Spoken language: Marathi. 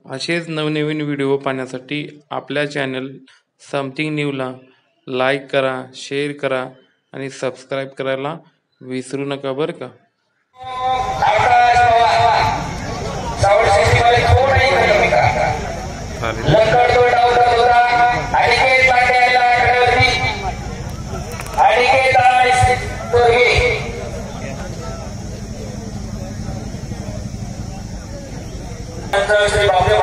असेच नवनवीन व्हिडिओ पाहण्यासाठी आपल्या चॅनल समथिंग न्यूला लाईक करा, शेअर करा आणि सबस्क्राईब करायला विसरू नका बरं का. श्री बापले